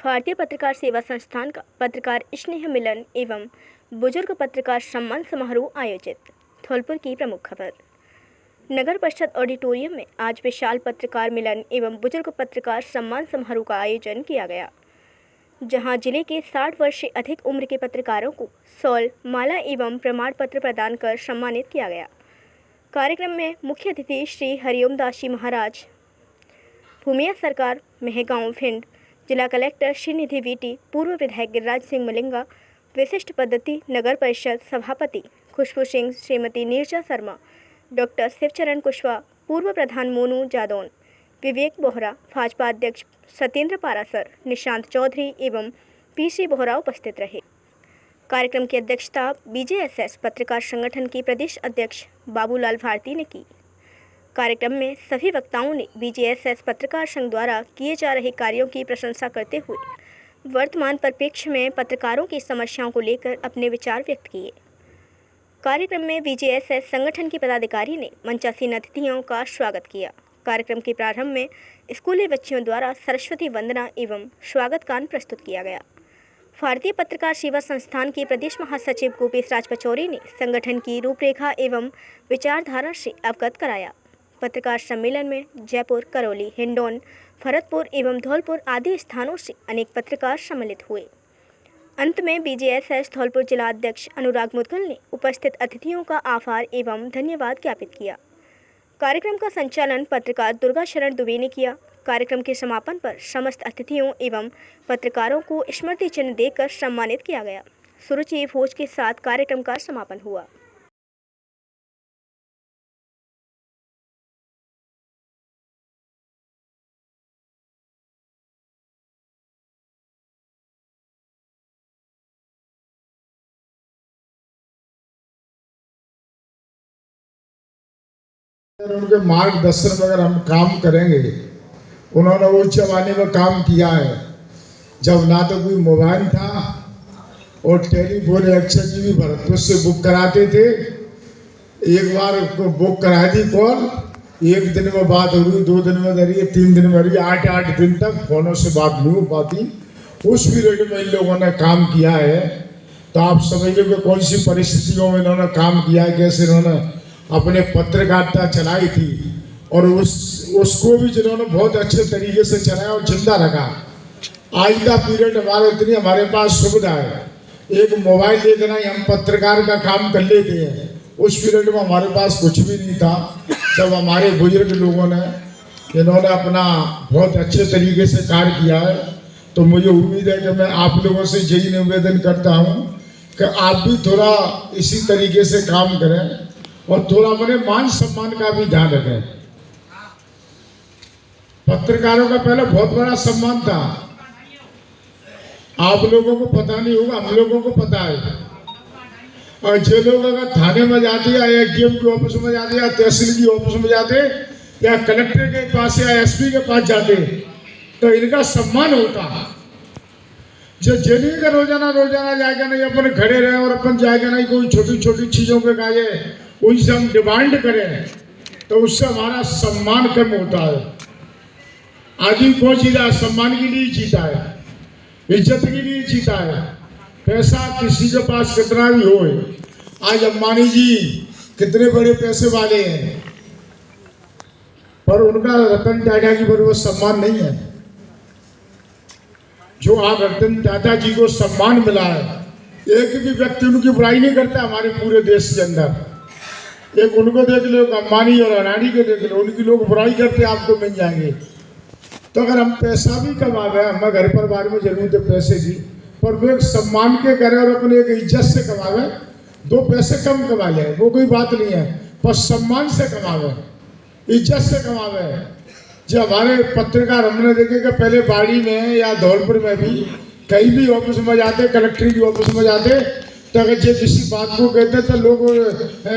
भारतीय पत्रकार सेवा संस्थान का पत्रकार स्नेह मिलन एवं बुजुर्ग पत्रकार सम्मान समारोह आयोजित। धौलपुर की प्रमुख खबर। नगर परिषद ऑडिटोरियम में आज विशाल पत्रकार मिलन एवं बुजुर्ग पत्रकार सम्मान समारोह का आयोजन किया गया, जहां जिले के 60 वर्ष से अधिक उम्र के पत्रकारों को शॉल, माला एवं प्रमाण पत्र प्रदान कर सम्मानित किया गया। कार्यक्रम में मुख्य अतिथि श्री हरिओम दास जी महाराज, भूमिया सरकार मेहगांव भिंड, जिला कलेक्टर श्रीनिधि वीटी, पूर्व विधायक गिरिराज सिंह मलिंगा, विशिष्ट पद्धति नगर परिषद सभापति खुशबू सिंह, श्रीमती नीरजा शर्मा, डॉक्टर शिवचरण कुशवाहा, पूर्व प्रधान मोनू जादौन, विवेक बोहरा, भाजपा अध्यक्ष सत्येंद्र पारासर, निशांत चौधरी एवं पीसी बोहरा उपस्थित रहे। कार्यक्रम की अध्यक्षता बीजेएसएस पत्रकार संगठन के प्रदेश अध्यक्ष बाबूलाल भारती ने की। कार्यक्रम में सभी वक्ताओं ने बीजेएसएस पत्रकार संघ द्वारा किए जा रहे कार्यों की प्रशंसा करते हुए वर्तमान परिप्रेक्ष्य में पत्रकारों की समस्याओं को लेकर अपने विचार व्यक्त किए। कार्यक्रम में बीजेएसएस संगठन के पदाधिकारी ने मंचासीन अतिथियों का स्वागत किया। कार्यक्रम के प्रारंभ में स्कूली बच्चियों द्वारा सरस्वती वंदना एवं स्वागत गान प्रस्तुत किया गया। भारतीय पत्रकार सेवा संस्थान के प्रदेश महासचिव गोपेश राज पचौरी ने संगठन की रूपरेखा एवं विचारधारा से अवगत कराया। पत्रकार सम्मेलन में जयपुर, करौली, हिंडौन, भरतपुर एवं धौलपुर आदि स्थानों से अनेक पत्रकार सम्मिलित हुए। अंत में बीजेएसएस धौलपुर जिला अध्यक्ष अनुराग मुदगल ने उपस्थित अतिथियों का आभार एवं धन्यवाद ज्ञापित किया। कार्यक्रम का संचालन पत्रकार दुर्गा शरण दुबे ने किया। कार्यक्रम के समापन पर समस्त अतिथियों एवं पत्रकारों को स्मृति चिन्ह देकर सम्मानित किया गया। सुरुचि भोज के साथ कार्यक्रम का समापन हुआ। उनके मार्गदर्शन में अगर हम काम करेंगे, उन्होंने उस जमाने में काम किया है जब ना तो कोई मोबाइल था और टेलीफोन एक्शन भी भरतपुर से बुक कराते थे। एक बार बुक करा दी कॉल, एक दिन में बात हो गई, 2 दिन में हो रही, 3 दिन में हो रही, 8 दिन तक फोनों से बात नहीं हो पाती। उस पीरियड में इन लोगों ने काम किया है, तो आप समझ लो कि कौन सी परिस्थितियों में इन्होंने काम किया है, कैसे इन्होंने अपने पत्रकारिता चलाई थी और उसको भी जिन्होंने बहुत अच्छे तरीके से चलाया और जिंदा रखा। आज का पीरियड हमारे पास सुविधा है, एक मोबाइल देखना ही हम पत्रकार का काम कर लेते हैं। उस पीरियड में हमारे पास कुछ भी नहीं था। जब हमारे बुजुर्ग लोगों ने इन्होंने अपना बहुत अच्छे तरीके से कार्य किया है, तो मुझे उम्मीद है कि मैं आप लोगों से यही निवेदन करता हूँ कि आप भी थोड़ा इसी तरीके से काम करें और थोड़ा अपने मान सम्मान का भी ध्यान रखें। पत्रकारों का पहले बहुत बड़ा सम्मान था, आप लोगों को पता नहीं होगा, हम लोगों को पता है। और जो लोग अगर थाने में जाते या एडीएम की ऑफिस में जाते या तहसील की ऑफिस में जाते या कलेक्टर के पास या एसपी के पास जाते, तो इनका सम्मान होता। जो जेल का रोजाना जाएगा नहीं, अपन खड़े रहे और अपन जाएगा नहीं, कोई छोटी छोटी चीजों के काजे उनसे हम डिमांड करें, तो उससे हमारा सम्मान कम होता है। आदमी कौन जीता है? सम्मान के लिए जीता है, इज्जत के लिए जीता है। पैसा किसी के पास कितना भी हो, आज अंबानी जी कितने बड़े पैसे वाले हैं, पर उनका रतन टाटा की बराबर सम्मान नहीं है। जो आज रतन टाटा जी को सम्मान मिला है, एक भी व्यक्ति उनकी बुराई नहीं करता हमारे पूरे देश के अंदर। एक उनको देख लो, अंबानी और अडानी को देख लो, उनकी लोग बुराई करते आपको मिल जाएंगे। तो अगर हम पैसा भी कमा रहे हैं, हमें घर परिवार में जरूरत है पैसे की, पर वो एक सम्मान के करें और अपने एक इज्जत से कमावे। 2 पैसे कम कमा ले वो कोई बात नहीं है, पर सम्मान से कमावे, इज्जत से कमावे। जो हमारे पत्रकार हमने देखे कि पहले बाड़ी में या धौलपुर में भी कहीं भी ऑफिस में जाते, कलेक्टर की ऑफिस में जाते, तो अगर जो किसी बात को कहते तो लोग,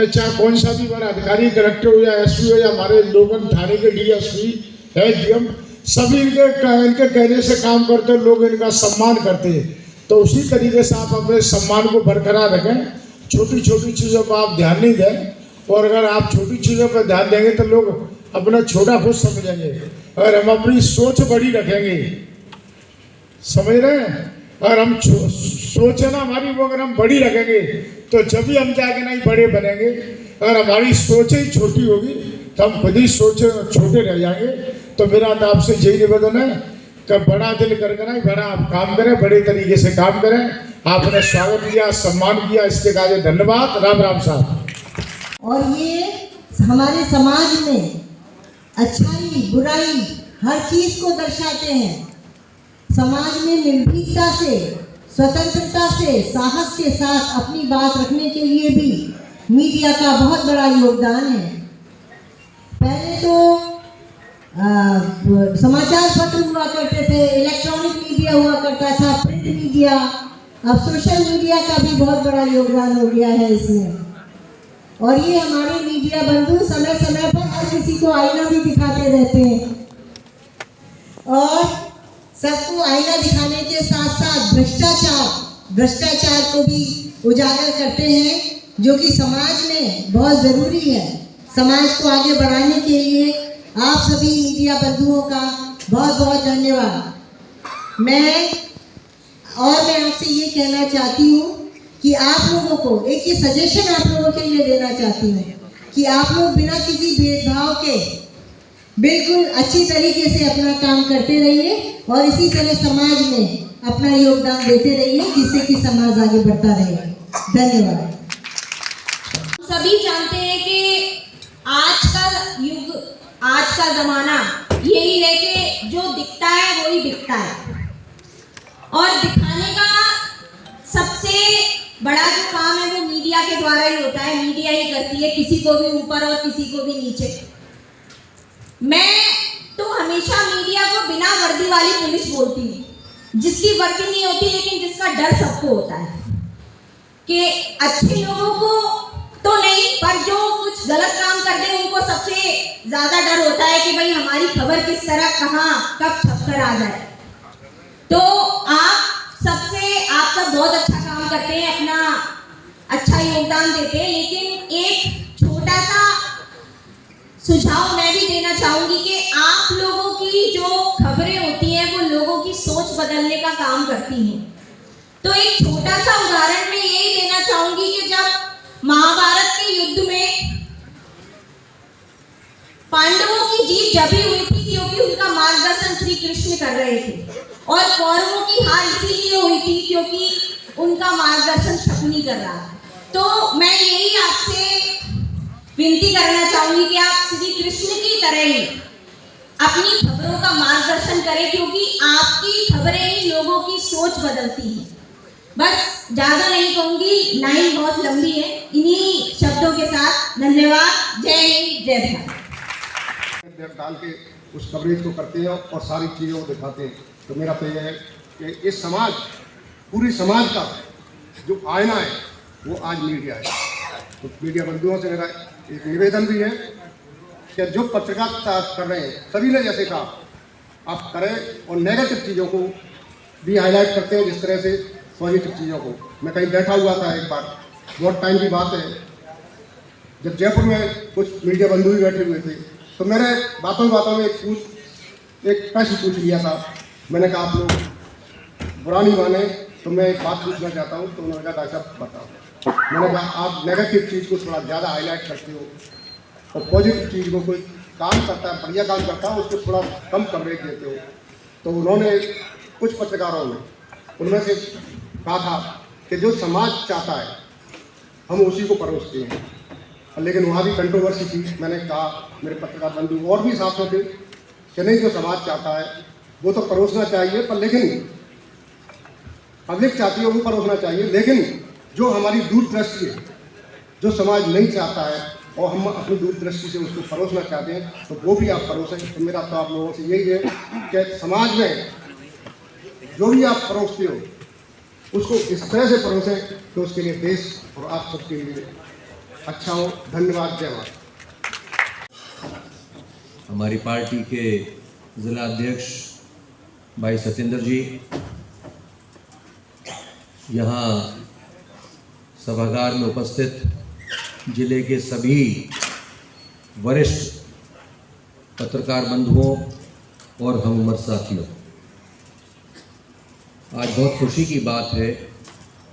चाहे कौन सा भी बड़ा अधिकारी, कलेक्टर हो या एसपी हो या हमारे लोगन थाने के डीएसपी है, डीएम, सभी इनके कहने से काम करते, लोग इनका सम्मान करते हैं। तो उसी तरीके से आप अपने सम्मान को बरकरार रखें, छोटी छोटी चीज़ों पर आप ध्यान नहीं दें, और अगर आप छोटी चीज़ों पर ध्यान देंगे तो लोग अपना छोटा खुद समझेंगे। अगर हम अपनी सोच बड़ी रखेंगे, समझ रहे हैं। और हम सोचना हमारी वो अगर हम बड़ी रखेंगे तो जब भी हम जाके नहीं बड़े बनेंगे। अगर हमारी सोच ही छोटी होगी तो हम खुद ही सोचे छोटे रह जाएंगे। तो मेरा तो आपसे यही निवेदन है कि बड़ा दिल करके नहीं, बड़ा आप काम करें, बड़े तरीके से काम करें। आपने स्वागत किया, सम्मान किया, इसके लिए धन्यवाद। राम राम साहब। और ये हमारे समाज में अच्छाई बुराई हर चीज को दर्शाते हैं। समाज में निर्भीकता से, स्वतंत्रता से, साहस के साथ अपनी बात रखने के लिए भी मीडिया का बहुत बड़ा योगदान है। पहले तो समाचार पत्र हुआ करते थे, इलेक्ट्रॉनिक मीडिया हुआ करता था, प्रिंट मीडिया, अब सोशल मीडिया का भी बहुत बड़ा योगदान हो गया है इसमें। और ये हमारे मीडिया बंधु समय समय पर हर किसी को आईना भी दिखाते रहते हैं और सबको आईना दिखाने के साथ साथ भ्रष्टाचार को भी उजागर करते हैं, जो कि समाज में बहुत ज़रूरी है। समाज को आगे बढ़ाने के लिए आप सभी मीडिया बंधुओं का बहुत बहुत धन्यवाद। मैं आपसे ये कहना चाहती हूँ कि आप लोगों को एक ये सजेशन आप लोगों के लिए देना चाहती हूँ कि आप लोग बिना किसी भेदभाव के बिल्कुल अच्छी तरीके से अपना काम करते रहिए और इसी तरह समाज में अपना योगदान देते रहिए, जिससे कि समाज आगे बढ़ता रहे। धन्यवाद। सभी जानते हैं कि आज का युग, आज का ज़माना यही है कि जो दिखता है वही बिकता है और दिखाने का सबसे बड़ा जो काम है वो मीडिया के द्वारा ही होता है। मीडिया ही करती है, किसी को भी ऊपर और किसी को भी नीचे। मैं तो हमेशा मीडिया को बिना वर्दी वाली पुलिस बोलती हूँ, जिसकी वर्दी नहीं होती लेकिन जिसका डर सबको होता है कि अच्छे लोगों को तो नहीं, पर जो कुछ गलत काम करते हैं उनको सबसे ज्यादा डर होता है कि भाई हमारी खबर किस तरह कहाँ कब छपकर आ जाए। तो आप सब बहुत अच्छा काम करते हैं, अपना अच्छा योगदान देते हैं, लेकिन एक छोटा सा सुझाव मैं भी देना चाहूंगी कि आप लोगों की जो खबरें होती हैं वो लोगों की सोच बदलने का काम करती हैं। तो एक छोटा सा उदाहरण मैं यही देना चाहूंगी कि जब महाभारत के युद्ध में पांडवों की जीत जब ही हुई थी क्योंकि उनका मार्गदर्शन श्री कृष्ण कर रहे थे, और कौरवों की हार इसीलिए हुई थी क्योंकि उनका मार्गदर्शन शकुनी कर रहा था। तो मैं यही आपसे विनती करना चाहूंगी कि आप श्री कृष्ण की तरह ही अपनी खबरों का मार्गदर्शन करें, क्योंकि आपकी खबरें ही लोगों की सोच बदलती हैं। बस ज्यादा नहीं कहूंगी, लाइन बहुत लंबी है। इन्हीं शब्दों के साथ धन्यवाद। जय हिंद, जय भारत। डाल के उस कवरेज को करते हैं और सारी चीज़ों को दिखाते हैं। तो मेरा तो यह है कि इस समाज, पूरी समाज का जो आईना है वो आज मीडिया है। तो मीडिया बंधुओं से मेरा एक निवेदन भी है कि जो पत्रकारिता कर रहे हैं सभी ने जैसे कहा आप करें और नेगेटिव चीज़ों को भी हाईलाइट करते हैं, जिस तरह से पॉजिटिव चीज़ों को। मैं कहीं बैठा हुआ था एक बार, बहुत टाइम की बात है, जब जयपुर में कुछ मीडिया बंधु भी बैठे हुए थे, तो मैंने बातों बातों में एक प्रश्न पूछ लिया था। मैंने कहा आप लोग बुरा नहीं माने तो मैं एक बात पूछना चाहता हूँ। तो उन्होंने कहा डॉक्टर साहब बताओ। मैंने कहा आप नेगेटिव चीज़ को थोड़ा ज़्यादा हाईलाइट करते हो और पॉजिटिव चीज़ को, कोई काम करता है बढ़िया काम करता है उसको थोड़ा कम कवरेज देते हो। तो उन्होंने कुछ पत्रकारों ने उनमें से कहा था कि जो समाज चाहता है हम उसी को परोसते हैं, लेकिन वहाँ भी कंट्रोवर्सी थी। मैंने कहा मेरे पत्रकार बंधु और भी साथियों थे कि नहीं, जो समाज चाहता है वो तो परोसना चाहिए, पर लेकिन पब्लिक चाहती है वो परोसना चाहिए, लेकिन जो हमारी दूरदृष्टि है, जो समाज नहीं चाहता है और हम अपनी दूरदृष्टि से उसको परोसना चाहते हैं, तो वो भी आप परोसें। तो मेरा तो आप लोगों से यही है कि समाज में जो भी आप परोसते हो उसको इस तरह से परोसें कि उसके लिए देश और आप सबके लिए अच्छा हो। धन्यवाद। जय भारत। हमारी पार्टी के जिला अध्यक्ष भाई सत्येंद्र जी, यहाँ सभागार में उपस्थित जिले के सभी वरिष्ठ पत्रकार बंधुओं और हम उम्र साथियों, आज बहुत खुशी की बात है,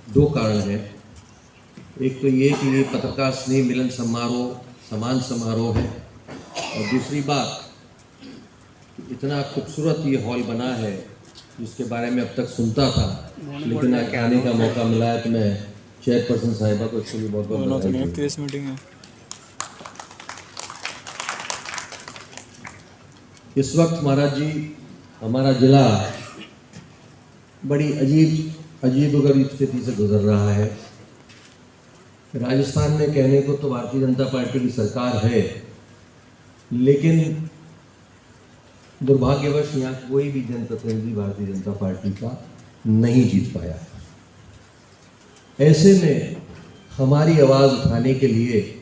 दो कारण हैं। एक तो ये कि ये पत्रकार स्नेह मिलन समारोह समान समारोह है, और दूसरी बात इतना खूबसूरत ये हॉल बना है जिसके बारे में अब तक सुनता था, लेकिन आज आने का मौका मिला है। तो मैं चेयरपर्सन साहिबा को इसके लिए बहुत बहुत बधाई देता हूं। इस वक्त महाराज जी हमारा जिला बड़ी अजीबोगरीब स्थिति से गुजर रहा है। राजस्थान में कहने को तो भारतीय जनता पार्टी की सरकार है, लेकिन दुर्भाग्यवश यहाँ कोई भी जनप्रतिनिधि भारतीय जनता पार्टी का नहीं जीत पाया। ऐसे में हमारी आवाज़ उठाने के लिए,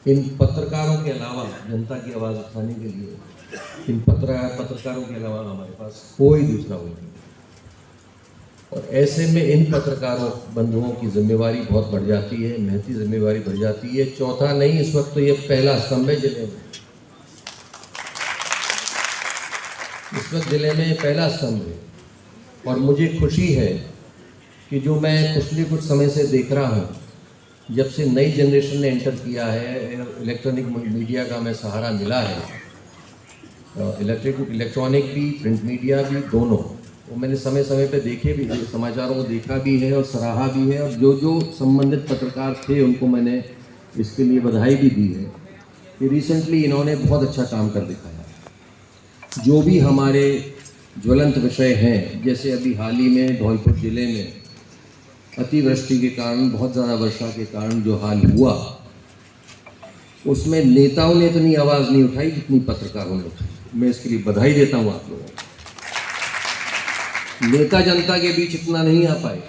इन पत्रकारों के अलावा, जनता की आवाज़ उठाने के लिए इन पत्रकारों के अलावा हमारे पास कोई दूसरा वही नहीं। और ऐसे में इन पत्रकारों बंधुओं की जिम्मेवारी बहुत बढ़ जाती है, महती जिम्मेवारी बढ़ जाती है। चौथा नहीं, इस वक्त तो ये पहला स्तंभ है जिले में। इस वक्त जिले में पहला स्तंभ है, और मुझे खुशी है कि जो मैं पिछले कुछ समय से देख रहा हूँ, जब से नई जनरेशन ने एंटर किया है, इलेक्ट्रॉनिक मीडिया का हमें सहारा मिला है, इलेक्ट्रॉनिक भी, प्रिंट मीडिया भी, दोनों, वो मैंने समय समय पे देखे भी, समाचारों को देखा भी है और सराहा भी है, और जो जो संबंधित पत्रकार थे उनको मैंने इसके लिए बधाई भी दी है कि रिसेंटली इन्होंने बहुत अच्छा काम कर दिखाया। जो भी हमारे ज्वलंत विषय हैं, जैसे अभी हाल ही में धौलपुर जिले में अतिवृष्टि के कारण, बहुत ज़्यादा वर्षा के कारण जो हाल हुआ, उसमें नेताओं ने इतनी आवाज़ नहीं उठाई जितनी पत्रकारों ने उठाई। मैं इसके लिए बधाई देता हूँ आप लोगों को। नेता जनता के बीच इतना नहीं आ पाए,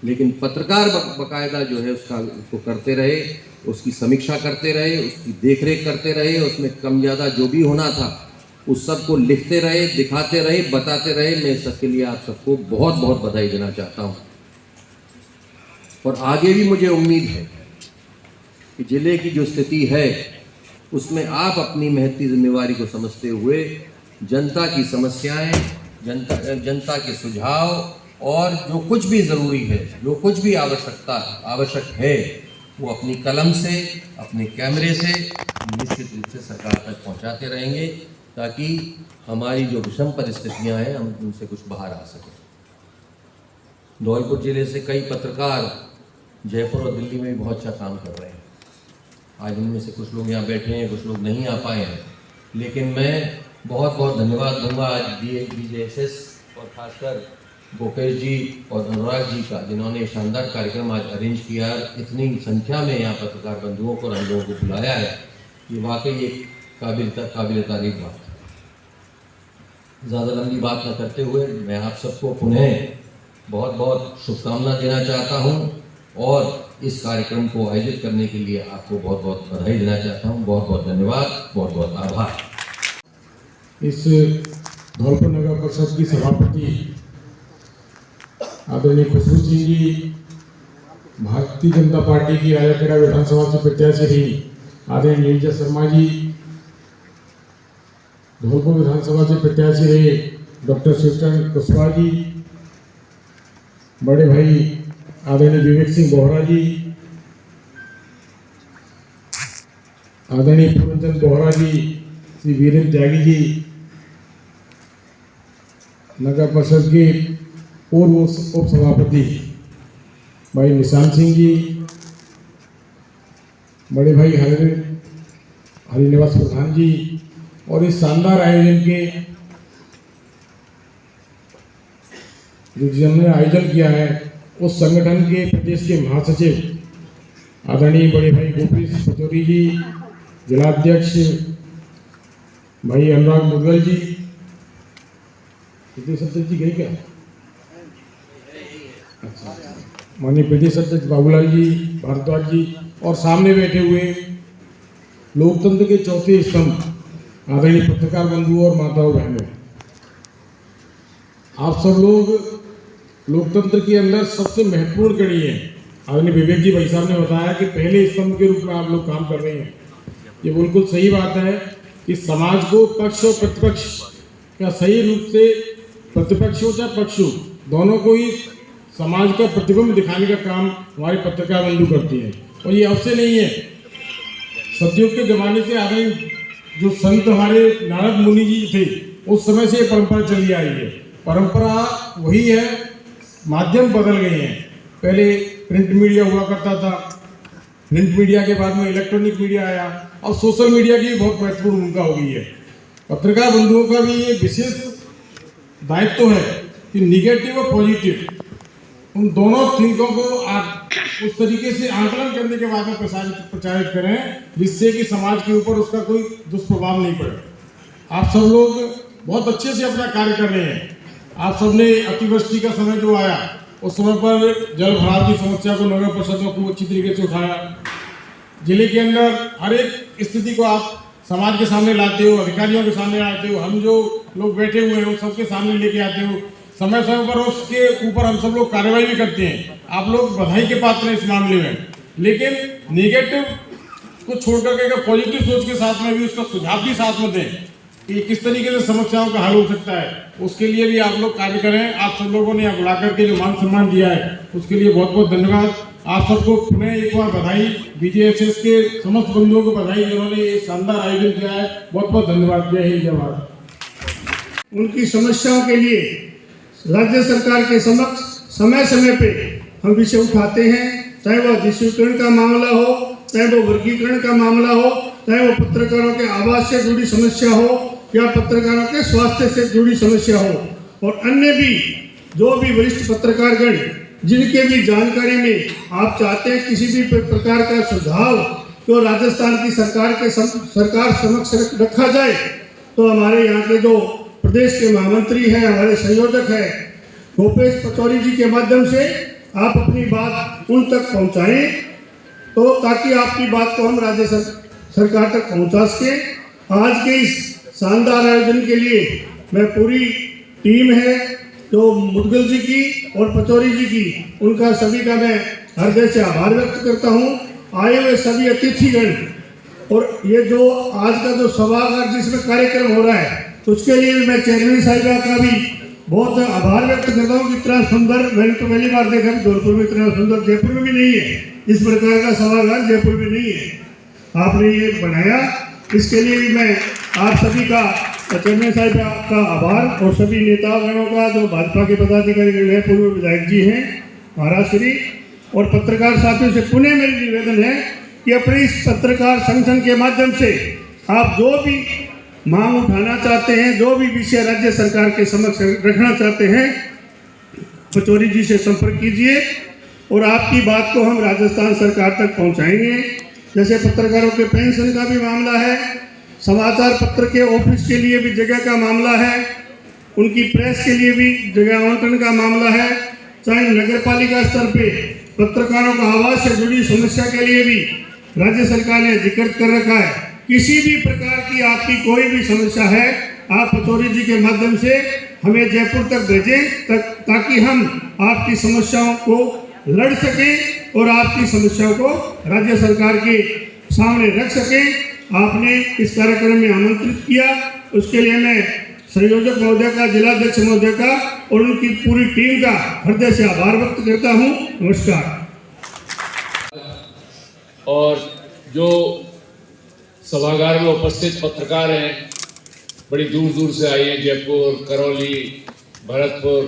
लेकिन पत्रकार बाकायदा जो है उसको करते रहे, उसकी समीक्षा करते रहे, उसकी देखरेख करते रहे, उसमें कम ज़्यादा जो भी होना था उस सब को लिखते रहे, दिखाते रहे, बताते रहे। मैं इस सबके लिए आप सबको बहुत बहुत बधाई देना चाहता हूँ। और आगे भी मुझे उम्मीद है कि जिले की जो स्थिति है उसमें आप अपनी महती जिम्मेवारी को समझते हुए जनता की समस्याएं, जनता के सुझाव और जो कुछ भी ज़रूरी है, जो कुछ भी आवश्यक है, वो अपनी कलम से, अपने कैमरे से निश्चित रूप से सरकार तक पहुंचाते रहेंगे, ताकि हमारी जो विषम परिस्थितियां हैं हम उनसे कुछ बाहर आ सकें। धौलपुर जिले से कई पत्रकार जयपुर और दिल्ली में भी बहुत अच्छा काम कर रहे हैं। आज उनमें से कुछ लोग यहाँ बैठे हैं, कुछ लोग नहीं आ पाए हैं, लेकिन मैं बहुत बहुत धन्यवाद दूंगा आज BJSS और खासकर भूपेश जी और अनुराग जी का, जिन्होंने शानदार कार्यक्रम आज अरेंज किया। इतनी संख्या में यहाँ पत्रकार बंधुओं को, हम लोगों को बुलाया है, ये वाकई एक काबिल तारीफ बात है। ज़्यादा लंबी बात न करते हुए मैं आप सबको पुनः बहुत बहुत शुभकामना देना चाहता हूँ, और इस कार्यक्रम को आयोजित करने के लिए आपको बहुत बहुत बधाई देना चाहता हूँ। बहुत बहुत धन्यवाद, बहुत बहुत आभार। इस धौलपुर नगर परिषद की सभापति आदरणीय खुशबू सिंह जी, भारतीय जनता पार्टी की राजाखेड़ा विधानसभा से प्रत्याशी रही आदरणीय नीरजा शर्मा जी, धौलपुर विधानसभा से प्रत्याशी रहे डॉक्टर शिवचंद्र कुशवाहा जी, बड़े भाई आदरणीय विवेक सिंह बोहरा जी, आदरणीय पूर्णचंद बोहरा जी, श्री वीरेंद्र त्यागी जी, नगर परिषद के पूर्व उप सभापति भाई निशान सिंह जी, बड़े भाई हरिनिवास प्रधान जी, और इस शानदार आयोजन के जो जिन्होंने आयोजन किया है उस संगठन के प्रदेश के महासचिव आदरणीय बड़े भाई गोपीश पचौरी जी, जिलाध्यक्ष भाई अनुराग मुदगल जी, प्रदेश अध्यक्ष जी गए क्या? अच्छा, माननीय प्रदेश अध्यक्ष बाबूलाल जी भारद्वाज जी, और सामने बैठे हुए लोकतंत्र के चौथे स्तंभ आदरणीय पत्रकार बंधु और माताओं बहनों, आप सब लोग लोकतंत्र के अंदर सबसे महत्वपूर्ण कड़ी है। आदरणीय विवेक जी भाई साहब ने बताया कि पहले स्तंभ के रूप में आप लोग काम कर रहे हैं। ये बिल्कुल सही बात है कि समाज को पक्ष और प्रतिपक्ष का सही रूप से प्रतिपक्ष हो चाहे पक्ष हो, दोनों को ही समाज का प्रतिबिंब दिखाने का काम हमारे पत्रकार बंधु करते हैं। और ये अब से नहीं है, सतयुग के जमाने से आगे जो संत हमारे नारद मुनि जी थे उस समय से ये परंपरा चली आ रही है। परंपरा वही है, माध्यम बदल गए हैं। पहले प्रिंट मीडिया हुआ करता था, प्रिंट मीडिया के बाद में इलेक्ट्रॉनिक मीडिया आया, और सोशल मीडिया की बहुत महत्वपूर्ण भूमिका हो गई है। पत्रकार बंधुओं का भी ये विशेष दायित्व है कि निगेटिव और पॉजिटिव उन दोनों थिंकों को आप उस तरीके से आंकलन करने के बाद में प्रचारित करें जिससे कि समाज के ऊपर उसका कोई दुष्प्रभाव नहीं पड़े। आप सब लोग बहुत अच्छे से अपना कार्य कर रहे हैं। आप सबने अतिवृष्टि का समय जो आया उस समय पर जल भराव की समस्या को नगर परिषद में खूब अच्छी तरीके से उठाया। जिले के अंदर हर एक स्थिति को आप समाज के सामने लाते हो, अधिकारियों के सामने लाते हो, हम जो लोग बैठे हुए हैं उन सबके सामने लेके आते हो। समय समय पर उसके ऊपर हम सब लोग कार्रवाई भी करते हैं। आप लोग बधाई के पात्र हैं इस मामले में, लेकिन नेगेटिव को छोड़ करके अगर पॉजिटिव सोच के साथ में भी उसका सुझाव भी साथ में दें कि किस तरीके से समस्याओं का हल हो सकता है, उसके लिए भी आप लोग कार्य करें। आप सब लोगों ने बुला करके जो मान सम्मान दिया है उसके लिए बहुत बहुत धन्यवाद। आप सबको पुनः एक बार बधाई, BJSS के समस्त बंधुओं को बधाई जिन्होंने ये शानदार आयोजन किया है। बहुत बहुत धन्यवाद। जय हिंद, जय भारत। उनकी समस्याओं के लिए राज्य सरकार के समक्ष समय समय पे हम विषय उठाते हैं, चाहे वह डिजिटलीकरण का मामला हो, चाहे वो वर्गीकरण का मामला हो, चाहे वो पत्रकारों के आवास से जुड़ी समस्या हो या पत्रकारों के स्वास्थ्य से जुड़ी समस्या हो, और अन्य भी जो भी वरिष्ठ पत्रकारगण जिनके भी जानकारी में आप चाहते हैं किसी भी प्रकार का सुझाव तो राजस्थान की सरकार समक्ष रखा जाए, तो हमारे यहाँ के जो प्रदेश के महामंत्री हैं, हमारे संयोजक हैं भूपेश पचौरी जी के माध्यम से आप अपनी बात उन तक पहुँचाएं, तो ताकि आपकी बात को हम राज्य सरकार तक पहुँचा सकें। आज के इस शानदार आयोजन के लिए मैं पूरी टीम है जो मुदगल जी की और पचौरी जी की, उनका सभी का मैं हृदय से आभार व्यक्त करता हूँ। आए हुए सभी अतिथिगण और ये जो आज का जो सभागार जिसमें कार्यक्रम हो रहा है उसके लिए भी मैं चेयरमैन साहिबा का भी बहुत आभार व्यक्त करता हूँ। इतना सुंदर मैंने तो पहली बार देखा, धौलपुर में इतना सुंदर जयपुर में भी नहीं है, इस प्रकार का सभागार जयपुर में नहीं है, आपने ये बनाया, इसके लिए भी मैं आप सभी का चेयरमैन साहब का आभार और सभी नेतागणों का जो भाजपा के पदाधिकारी हैं, पूर्व विधायक जी हैं महाराज श्री, और पत्रकार साथियों से पुनः मेरी निवेदन है कि अपने इस पत्रकार संगठन के माध्यम से आप जो भी मांग उठाना चाहते हैं, जो भी विषय राज्य सरकार के समक्ष रखना चाहते हैं, पचौरी जी से संपर्क कीजिए और आपकी बात को हम राजस्थान सरकार तक पहुंचाएंगे। जैसे पत्रकारों के पेंशन का भी मामला है, समाचार पत्र के ऑफिस के लिए भी जगह का मामला है, उनकी प्रेस के लिए भी जगह आवंटन का मामला है, चाहे नगर पालिका स्तर पे पत्रकारों का आवास से जुड़ी समस्या के लिए भी राज्य सरकार ने जिक्र कर रखा है। किसी भी प्रकार की आपकी कोई भी समस्या है, आप पचौरी जी के माध्यम से हमें जयपुर तक भेजें ताकि हम आपकी समस्याओं को लड़ सकें और आपकी समस्याओं को राज्य सरकार के सामने रख सकें। आपने इस कार्यक्रम में आमंत्रित किया, उसके लिए मैं संयोजक महोदय का, जिलाध्यक्ष महोदय का और उनकी पूरी टीम का हृदय से आभार व्यक्त करता हूँ। नमस्कार। और जो सभागार में उपस्थित पत्रकार हैं, बड़ी दूर दूर से आए हैं, जयपुर, करौली, भरतपुर,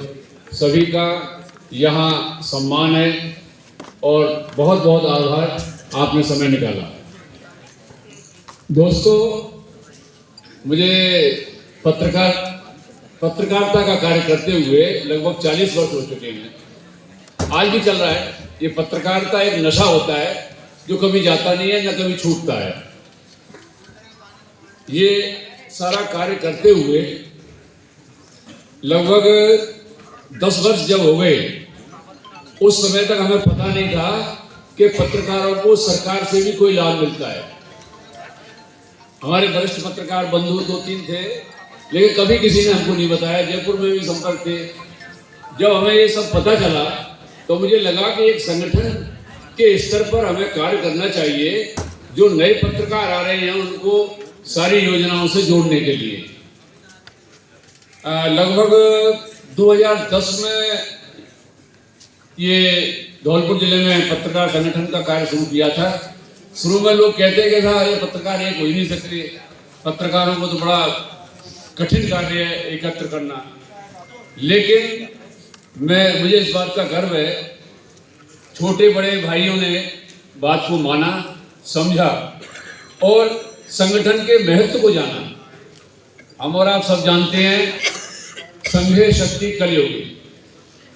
सभी का यहाँ सम्मान है और बहुत बहुत आभार, आपने समय निकाला। दोस्तों, मुझे पत्रकारिता का कार्य करते हुए लगभग 40 वर्ष हो चुके हैं। आज भी चल रहा है। ये पत्रकारिता एक नशा होता है जो कभी जाता नहीं है, न कभी छूटता है। ये सारा कार्य करते हुए लगभग 10 वर्ष जब हो गए, उस समय तक हमें पता नहीं था कि पत्रकारों को सरकार से भी कोई लाभ मिलता है। हमारे वरिष्ठ पत्रकार बंधु 2-3 थे, लेकिन कभी किसी ने हमको नहीं बताया। जयपुर में भी संपर्क थे। जब हमें ये सब पता चला तो मुझे लगा कि एक संगठन के स्तर पर हमें कार्य करना चाहिए, जो नए पत्रकार आ रहे हैं उनको सारी योजनाओं से जोड़ने के लिए। लगभग 2010 में ये धौलपुर जिले में पत्रकार संगठन का कार्य शुरू किया था। शुरू में लोग कहते कि साहब ये पत्रकार एक हो ही नहीं सकते, पत्रकारों को तो बड़ा कठिन कार्य है एकत्र करना। लेकिन मुझे इस बात का गर्व है, छोटे बड़े भाइयों ने बात को माना, समझा और संगठन के महत्व को जाना। हम और आप सब जानते हैं, संघे शक्ति कलयुगी।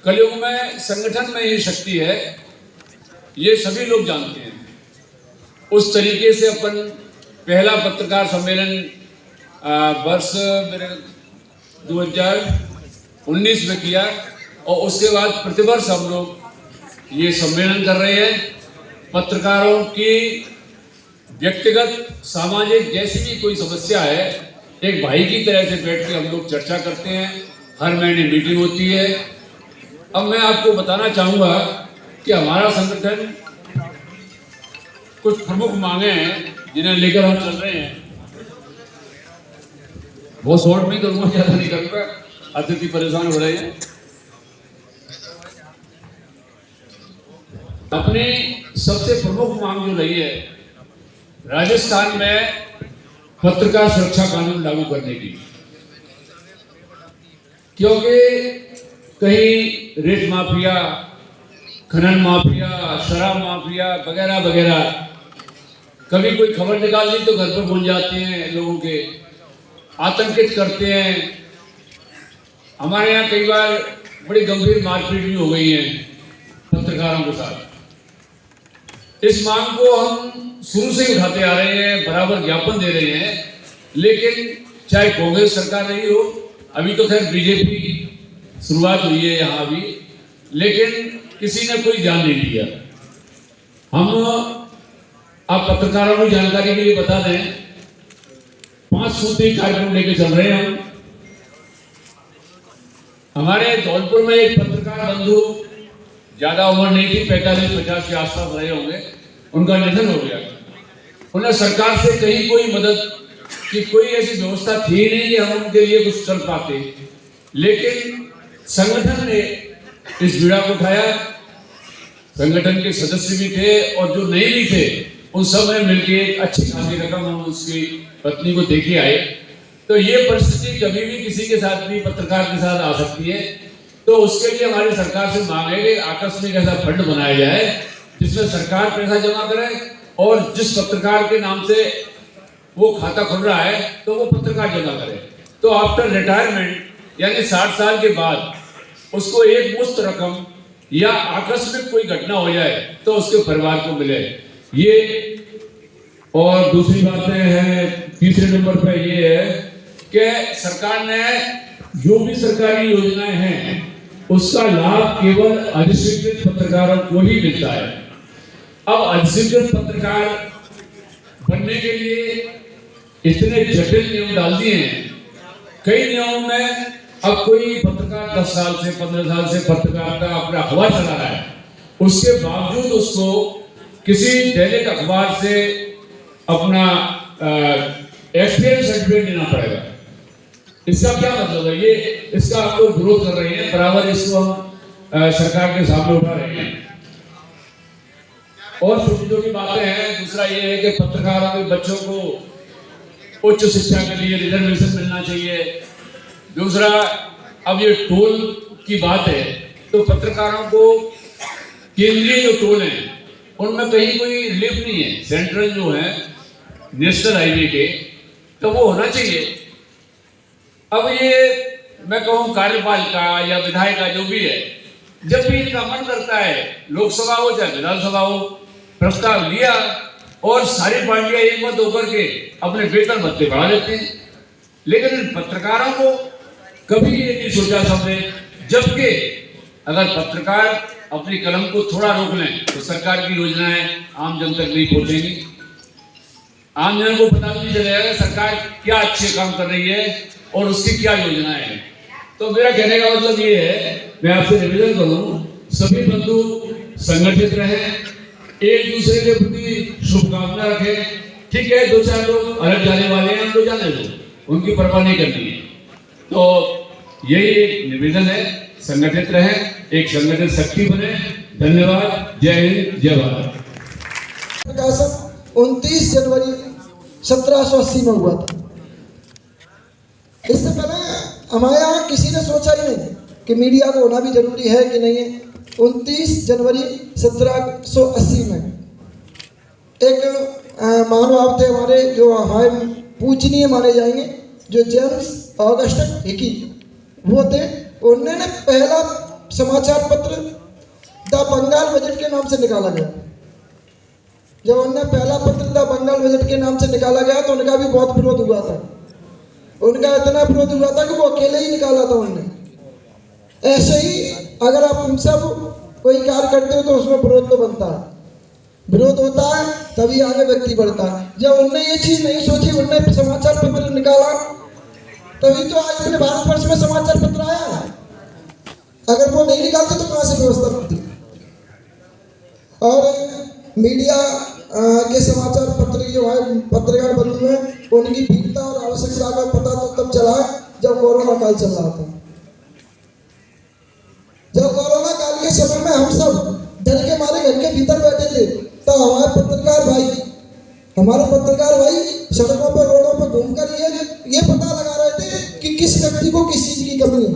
कलयुग में संगठन में ही शक्ति है, ये सभी लोग जानते हैं। उस तरीके से अपन पहला पत्रकार सम्मेलन वर्ष 2019 में किया और उसके बाद प्रतिवर्ष हम लोग ये सम्मेलन कर रहे हैं। पत्रकारों की व्यक्तिगत सामाजिक जैसी भी कोई समस्या है, एक भाई की तरह से बैठ के हम लोग चर्चा करते हैं। हर महीने मीटिंग होती है। अब मैं आपको बताना चाहूँगा कि हमारा संगठन कुछ प्रमुख मांगे हैं जिन्हें लेकर हम चल रहे हैं। बहुत शॉर्ट में करूँगा, ज़्यादा नहीं करूँगा, अतिथि परेशान हो रहे हैं। अपनी सबसे प्रमुख मांग जो रही है, राजस्थान में पत्रकार सुरक्षा कानून लागू करने की, क्योंकि कहीं रेत माफिया, खनन माफिया, शराब माफिया वगैरह वगैरह, कभी कोई खबर निकाल दी तो घर पर पहुंच जाते हैं, लोगों के आतंकित करते हैं। हमारे यहाँ कई बार बड़ी गंभीर मारपीट भी हो गई है पत्रकारों के साथ। इस मांग को हम शुरू से ही उठाते आ रहे हैं, बराबर ज्ञापन दे रहे हैं, लेकिन चाहे कांग्रेस सरकार रही हो, अभी तो खैर बीजेपी शुरुआत हुई है यहाँ अभी, लेकिन किसी ने कोई ध्यान नहीं दिया। हम आप पत्रकारों को जानकारी के लिए बता दें, 5 सूत्री कार्यक्रम लेके चल रहे हैं हम। हमारे धौलपुर में एक पत्रकार बंधु, ज्यादा उम्र नहीं थी, 45-50 के आसपास रहे होंगे, उनका निधन हो गया। उन्हें सरकार से कहीं कोई मदद की कोई ऐसी व्यवस्था थी नहीं कि हम उनके लिए कुछ कर पाते, लेकिन संगठन ने इस पीड़ा को उठाया। संगठन के सदस्य भी थे और जो नहीं भी थे, उन सब ने मिलकर एक अच्छी खासी रकम हम उसकी पत्नी को दे के आए। तो ये परिस्थिति कभी भी किसी के साथ भी, पत्रकार के साथ आ सकती है। तो उसके लिए हमारी सरकार से मांग है कि आकस्मिक ऐसा फंड बनाया जाए जिसमें सरकार पैसा जमा करे और जिस पत्रकार के नाम से वो खाता खुल रहा है तो वो पत्रकार जमा करे। तो आफ्टर रिटायरमेंट यानी 60 साल के बाद उसको एक मुश्त रकम या आकस्मिक कोई घटना हो जाए तो उसके परिवार को मिले ये। और दूसरी बातें हैं, तीसरे नंबर पे ये है कि सरकार ने जो भी सरकारी योजनाएं हैं उसका लाभ केवल अधिस्वीकृत पत्रकारों को ही मिलता है। अब अधिस्वीकृत पत्रकार बनने के लिए इतने जटिल नियम डाल दिए हैं। कई नियमों में अब कोई पत्रकार 10 साल से 15 साल से पत्रकारिता अपना अखबार चला रहा है, उसके बावजूद उसको किसी दैनिक अखबार से अपना एक्सपीरियंस सर्टिफिकेट देना पड़ेगा। इसका क्या मतलब है? ये इसका आप लोग विरोध कर रहे हैं, बराबर इसको हम सरकार के सामने उठा रहे हैं। और छोटी छोटी बातें हैं। दूसरा ये है कि पत्रकारों के बच्चों को उच्च शिक्षा के लिए रिजर्वेशन मिलना चाहिए। दूसरा, अब ये टोल की बात है तो पत्रकारों को केंद्रीय जो टोल हैं उनमें कहीं कोई रिलीफ नहीं है। सेंट्रल जो है नेशनल हाईवे के, तो वो होना चाहिए। अब ये मैं कहूँ कार्यपालिका या विधायिका जो भी है, जब भी इनका मन करता है, लोकसभा हो चाहे विधानसभा हो, प्रस्ताव लिया और सारी पार्टियां एक मत होकर के अपने वेतन भत्ते बढ़ा देते हैं। लेकिन इन पत्रकारों को कभी ये नहीं सोचा सबने, जबकि अगर पत्रकार अपनी कलम को थोड़ा रोक लें तो सरकार की योजनाएं आम जन तक नहीं पहुंचेंगी। आम जन को पता भी नहीं चलेगा सरकार क्या अच्छे काम कर रही है और उसकी क्या योजनाएं हैं। तो मेरा कहने का मतलब ये है, मैं आपसे निवेदन करूं, सभी बंधु संगठित रहें, एक दूसरे के प्रति शुभकामना रखें। ठीक है, 2-4 लोग अलग जाने वाले हैं, उनको जाने दो, उनकी परवाह नहीं करनी है। तो यही एक निवेदन है, संगठित रहे, एक संगठित शक्ति बने। धन्यवाद। जय हिंद, जय भारत। प्रकाशन 29 जनवरी 1780 में हुआ था। इससे पहले हमारे यहाँ किसी ने सोचा ही नहीं कि मीडिया को होना भी जरूरी है कि नहीं है। 29 जनवरी 1780 में एक महानुभाव थे हमारे, जो हमारे पूजनीय माने जाएंगे, जो जेम्स ऑगस्टस हिकी वो थे। उन्होंने पहला समाचार पत्र द बंगाल बजट के नाम से निकाला गया। जब उन्होंने पहला पत्र द बंगाल बजट के नाम से निकाला गया तो उनका भी बहुत विरोध हुआ था। उनका इतना विरोध हुआ था कि वो अकेले ही निकाला था उन्होंने। ऐसे ही अगर आप हम सब कोई कार्य करते हो तो उसमें विरोध तो बनता है, विरोध होता है तभी आगे व्यक्ति बढ़ता है। जब उनने ये चीज नहीं सोची, उनने समाचार पत्र निकाला, तभी तो आज अपने भारतवर्ष में समाचार पत्र आया है। अगर वो नहीं निकालते तो कहाँ से व्यवस्था बनती। और मीडिया के समाचार पत्र जो है पत्रकार बंधु हैं, उनकी भीड़ता और आवश्यकता का पता तो तब चला जब कोरोना काल चल रहा था। जब कोरोना काल के समय में हम सब डर के मारे घर के भीतर बैठे थे, तो हमारे पत्रकार भाई सड़कों पर रोडों पर घूमकर ये पता लगा रहे थे कि किस व्यक्ति को किस चीज की कमी है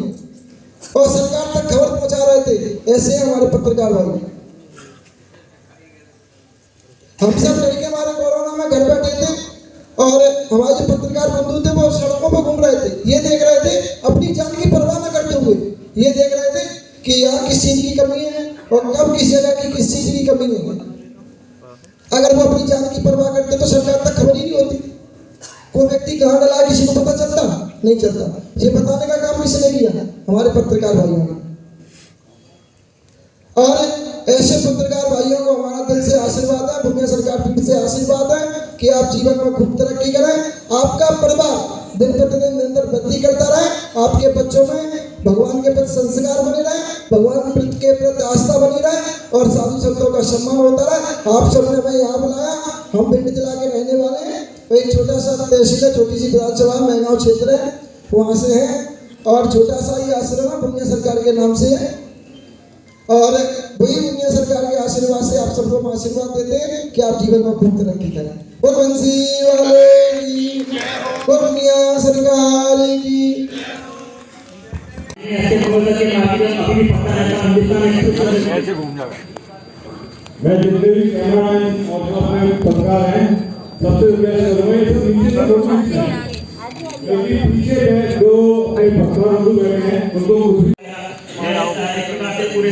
और सरकार तक खबर पहुंचा रहे थे। ऐसे हमारे पत्रकार भाई, हम सब डर के मारे कोरोना में घर बैठे थे और हमारे जो पत्रकार बंधु थे वो सड़कों पर घूम रहे थे। ये देख रहे थे, अपनी जान की परवाह न करते हुए ये देख रहे थे कि यहाँ किस चीज की कमी है और कब किस जगह की किस चीज की कमी है। अगर वो अपनी जान की परवाह करते तो सरकार तक खबर ही नहीं होती। कोई व्यक्ति कहाँ डला किसी को पता चलता नहीं चलता। ये बताने का काम किसने किया? हमारे पत्रकार भाइयों ने। और ऐसे पत्रकार भाइयों को हमारा दिल से आशीर्वाद है, भूमिया सरकार पीठ से आशीर्वाद है कि आप जीवन में खूब तरक्की करें, आपका परिवार दिन प्रतिदिन निरंतर वृद्धि करता रहे, आपके बच्चों में भगवान के प्रति संस्कार बने रहे, भगवान के प्रति आस्था बनी रहे और साधु संतों का सम्मान होता रहे। आप सबने हमें यहाँ बुलाया, हम भिंड जिला के रहने वाले हैं। एक छोटा सा तहसील है, छोटी सी विधानसभा महगांव क्षेत्र है, वहाँ से है और छोटा सा ही आश्रम है, भूमिया सरकार के नाम से है। और वही भूमिया सरकार के आशीर्वाद से आप सबको हम आशीर्वाद देते हैं कि आप जीवन में खूब तरक्की करें। और बंसी वाले की, भूमिया सरकार की। मैं जितने भी कैमरामैन और अपने पत्रकार हैं सबसे पीछे जो पत्रकार बंधु बैठे हैं उनको पूरे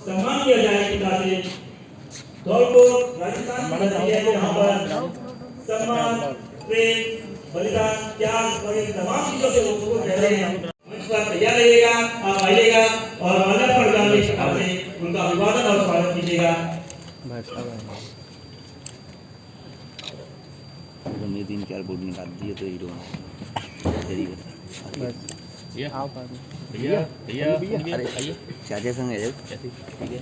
सम्मान किया जाए से धौलपुर राजस्थान जहाँ पर सम्मान, प्रेम, बलिदान, त्याग और तमाम चीजों से लोगों को कह रहे हैं। मंच पर तैयार रहिएगा, आप आइएगा और माल्यार्पण करने के बाद से उनका अभिवादन और स्वागत कीजिएगा। ये 3-4 बोर्ड निकाल दिए तो हीरो चाचा संग है। ठीक है।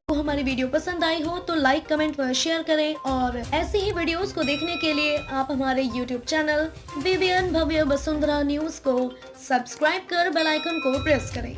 तो हमारी वीडियो पसंद आई हो तो लाइक, कमेंट व शेयर करें और ऐसे ही वीडियोस को देखने के लिए आप हमारे YouTube चैनल BBN भव्य वसुंधरा न्यूज को सब्सक्राइब कर बेल आइकन को प्रेस करें।